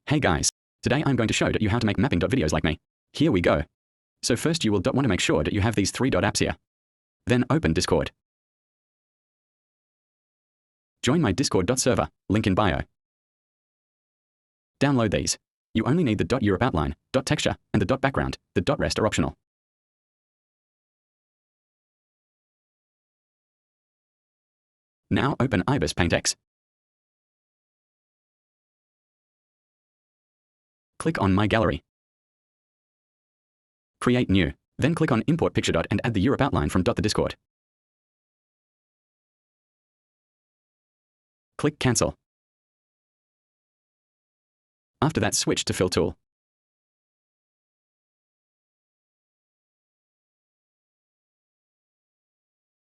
Hey guys, today I'm going to show you how to make mapping videos like me. Here we go. So first you will want to make sure that you have these three apps here. Then open Discord. Join my Discord server, link in bio. Download these. You only need the .Europe outline, .texture, and the .background, the .rest are optional. Now open ibis Paint-X. Click on My Gallery. Create New. Then click on Import Picture and add the Europe outline from the Discord. Click Cancel. After that, switch to Fill tool.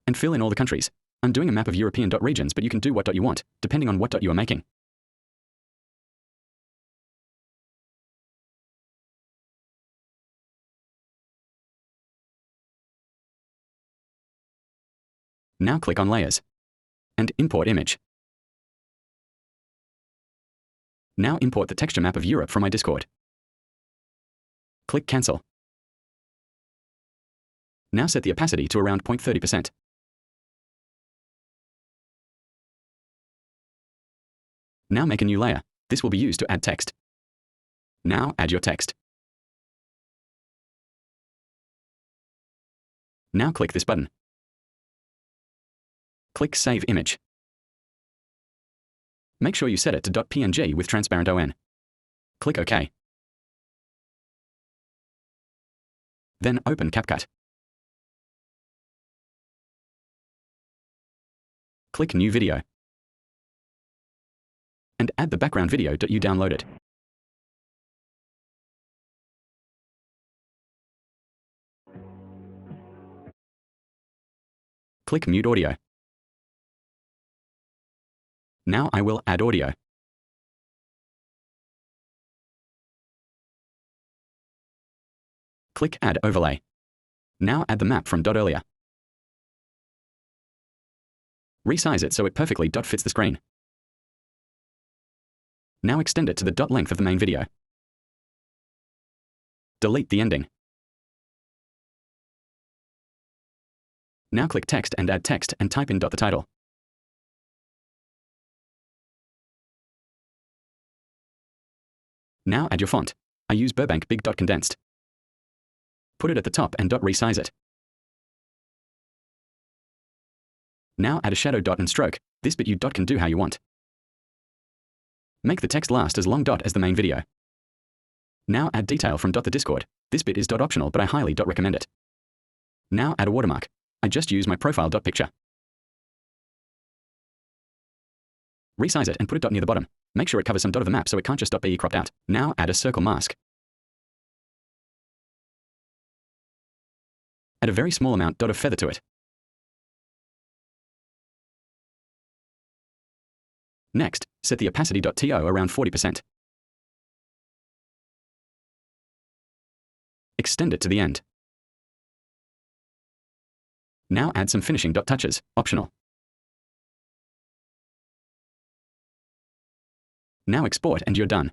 And fill in all the countries. I'm doing a map of European regions, but you can do what you want, depending on what you are making. Now click on Layers. And Import Image. Now import the texture map of Europe from my Discord. Click Cancel. Now set the opacity to around 0.30%. Now make a new layer. This will be used to add text. Now add your text. Now click this button. Click Save Image. Make sure you set it to .png with transparent ON. Click OK. Then open CapCut. Click New Video. And add the background video you downloaded. Click Mute Audio. Now I will add audio. Click Add Overlay. Now add the map from earlier. Resize it so it perfectly fits the screen. Now extend it to the length of the main video. Delete the ending. Now click Text and add text and type in the title. Now add your font. I use Burbank Big Condensed. Put it at the top and resize it. Now add a shadow and stroke. This bit you can do how you want. Make the text last as long as the main video. Now add detail from the Discord. This bit is optional, but I highly recommend it. Now add a watermark. I just use my profile picture. Resize it and put it near the bottom. Make sure it covers some of the map so it can't just be cropped out. Now add a circle mask. Add a very small amount of feather to it. Next, set the opacity to around 40%. Extend it to the end. Now add some finishing touches, optional. Now export and you're done.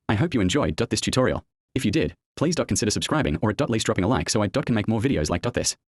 I hope you enjoyed this tutorial. If you did, please consider subscribing or at least dropping a like so I can make more videos like this.